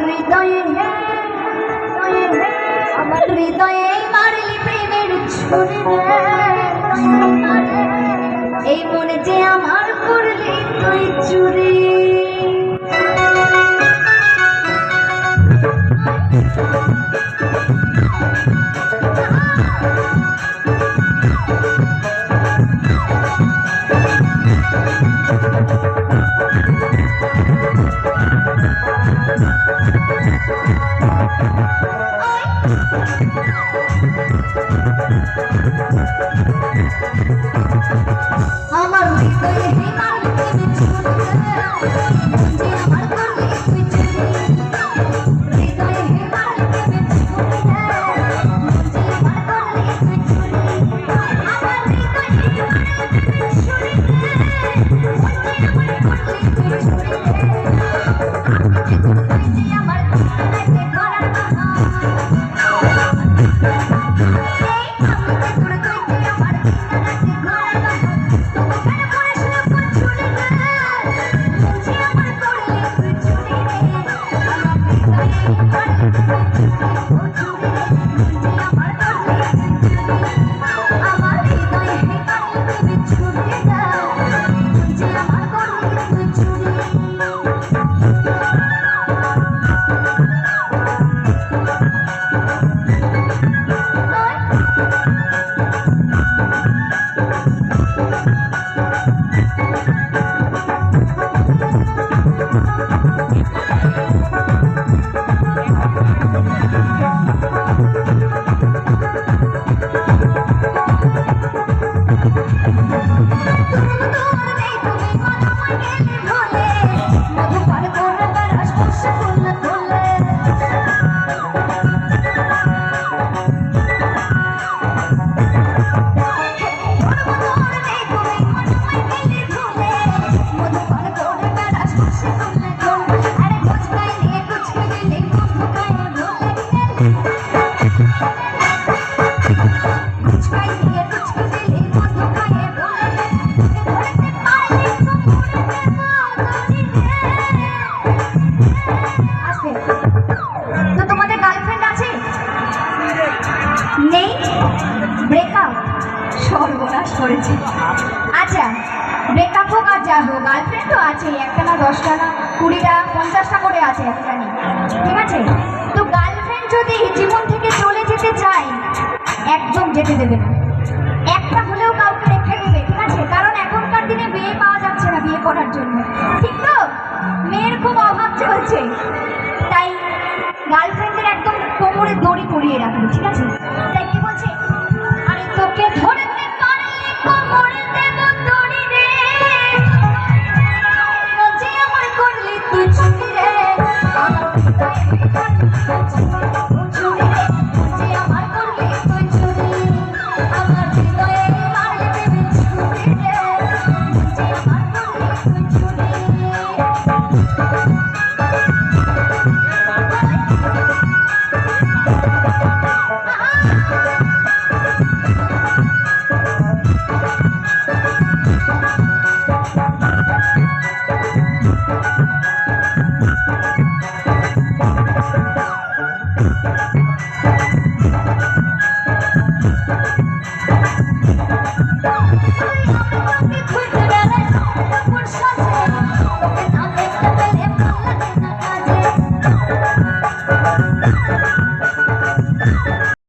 হৃদয়ে আমার হৃদয়ে মারলি প্রেমের ছুরি এই মনে যে আমার করলি তুই চুরি আমার হৃদয়ে মারলি প্রেমের ছুরি যে আমার করলি তুই চুরি হৃদয়ে মারলি প্রেমের ছুরি যে আমার করলি তুই চুরি আমার হৃদয়ে মারলি প্রেমের ছুরি যে আমার করলি তুই চুরি যে আমার করলি করার করেছে আচ্ছা ব্রেকআপ হোক আর যা হোক গার্লফ্রেন্ড তো আছে একটা না 10টা না 20টা 50টা করে আছে একটা নিয়ে ঠিক আছে তো গার্লফ্রেন্ড যদি জীবন থেকে চলে যেতে চায় একদম যেতে দেবে না একটা হলেও কাউকে রেখে দেবে ঠিক আছে কারণ এখনকার দিনে বিয়ে পাওয়া যাচ্ছে না বিয়ে করার জন্য ঠিক তো মেয়ের খুব অভাব চলছে তাই গার্লফ্রেন্ডের একদম কোমরে দড়ি পরিয়ে রাখবে